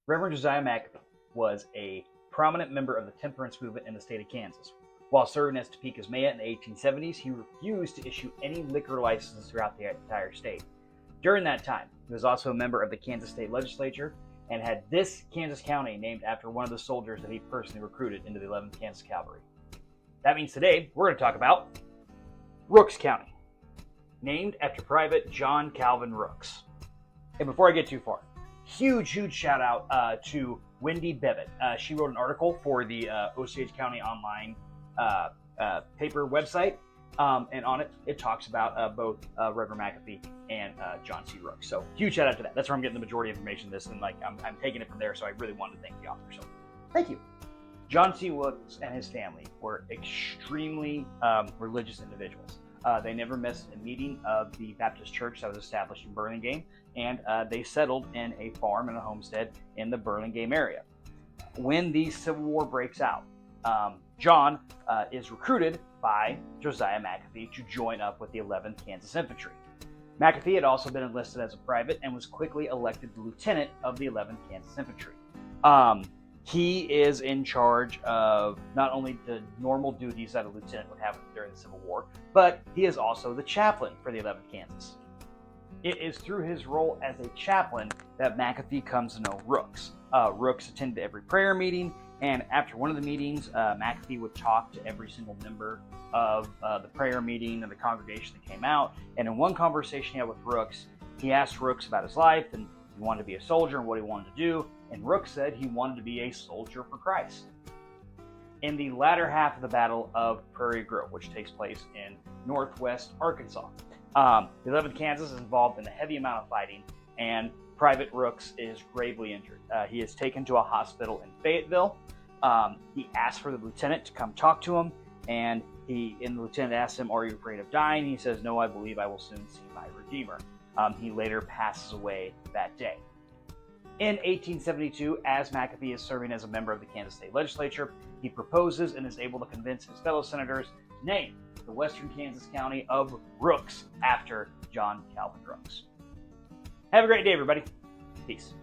Reverend Josiah McAfee was a prominent member of the temperance movement in the state of Kansas. While serving as Topeka's mayor in the 1870s, he refused to issue any liquor licenses throughout the entire state. During that time, he was also a member of the Kansas State Legislature and had this Kansas County named after one of the soldiers that he personally recruited into the 11th Kansas Cavalry. That means today we're going to talk about Rooks County, named after Private John Calvin Rooks. And before I get too far, huge shout out to Wendy Bevitt. She wrote an article for the Osage County Online paper website, and on it, it talks about both Reverend McAfee and John C. Rooks. So huge shout out to that. That's where I'm getting the majority of information. This and I'm taking it from there. So I really wanted to thank the author. So thank you. John C. Rooks and his family were extremely religious individuals. They never missed a meeting of the Baptist church that was established in Burlingame, and they settled in a farm and a homestead in the Burlingame area. When the Civil War breaks out, John is recruited by Josiah McAfee to join up with the 11th Kansas Infantry. McAfee had also been enlisted as a private and was quickly elected the lieutenant of the 11th Kansas Infantry. He is in charge of not only the normal duties that a lieutenant would have during the Civil War, but he is also the chaplain for the 11th Kansas. It is through his role as a chaplain that McAfee comes to know Rooks. Rooks attended every prayer meeting, and after one of the meetings, McAfee would talk to every single member of the prayer meeting and the congregation that came out. And in one conversation he had with Rooks, he asked Rooks about his life and he wanted to be a soldier and what he wanted to do. And Rooks said he wanted to be a soldier for Christ. In the latter half of the Battle of Prairie Grove, which takes place in northwest Arkansas, the 11th Kansas is involved in a heavy amount of fighting, and Private Rooks is gravely injured. He is taken to a hospital in Fayetteville. He asked for the lieutenant to come talk to him, and the lieutenant asked him, "Are you afraid of dying?" He says, "No, I believe I will soon see my Redeemer." He later passes away that day. In 1872, as McAfee is serving as a member of the Kansas State Legislature, he proposes and is able to convince his fellow senators to name the western Kansas county of Rooks after John Calvin Rooks. Have a great day, everybody. Peace.